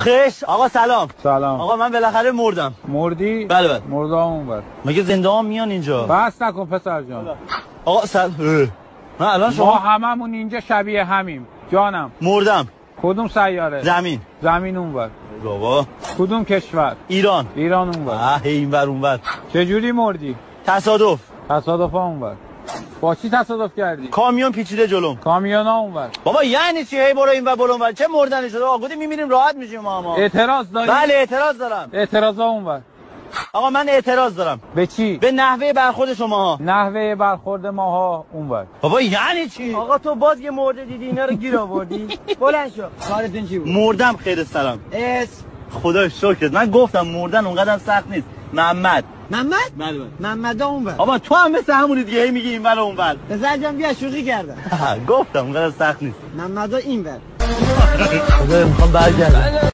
خش آقا سلام. سلام آقا من بالاخره مردم. مردی؟ بله بله. مرده اون بر مگه زنده ها میان اینجا؟ بس نکن پسر جان. آقا من الان ما شما هممون اینجا شبیه همیم جانم. مردم. کدوم سیاره؟ زمین. زمین اون بر. بابا کدوم کشور؟ ایران. ایران اون بر. این بر اون بر. چجوری مردی؟ تصادف. تصادف اون بر. با چی تصادف کردی؟ کامیون پیچیده جلوم. کامیون ها اون بر. بابا یعنی چی هی برو این و برو اون بر؟ چه مردنی شده آقا؟ گفتیم میمیریم راحت میشیم ما. اعتراض داری؟ بله اعتراض دارم. اعتراض ها اون بر. آقا من اعتراض دارم. به چی؟ به نحوه برخورد شماها. نحوه برخورد ماها اون بر. بابا یعنی چی؟ آقا تو باز یه مرده دیدی اینا رو گیر آوردی؟ بلند شو. کارتون چی بود؟ مردم خیر سلام. اسم خدا شکرت. من گفتم مردن اونقدر سخت نیست. محمد. محمد؟ بله بله. محمد اون بر. بابا تو هم مثل همونی دیگه هی میگی این ور اون ور. پسر جان بیا شوخی کردم. گفتم اونقدر سخت نیست. محمد این بر. خدا میخوام برگردم.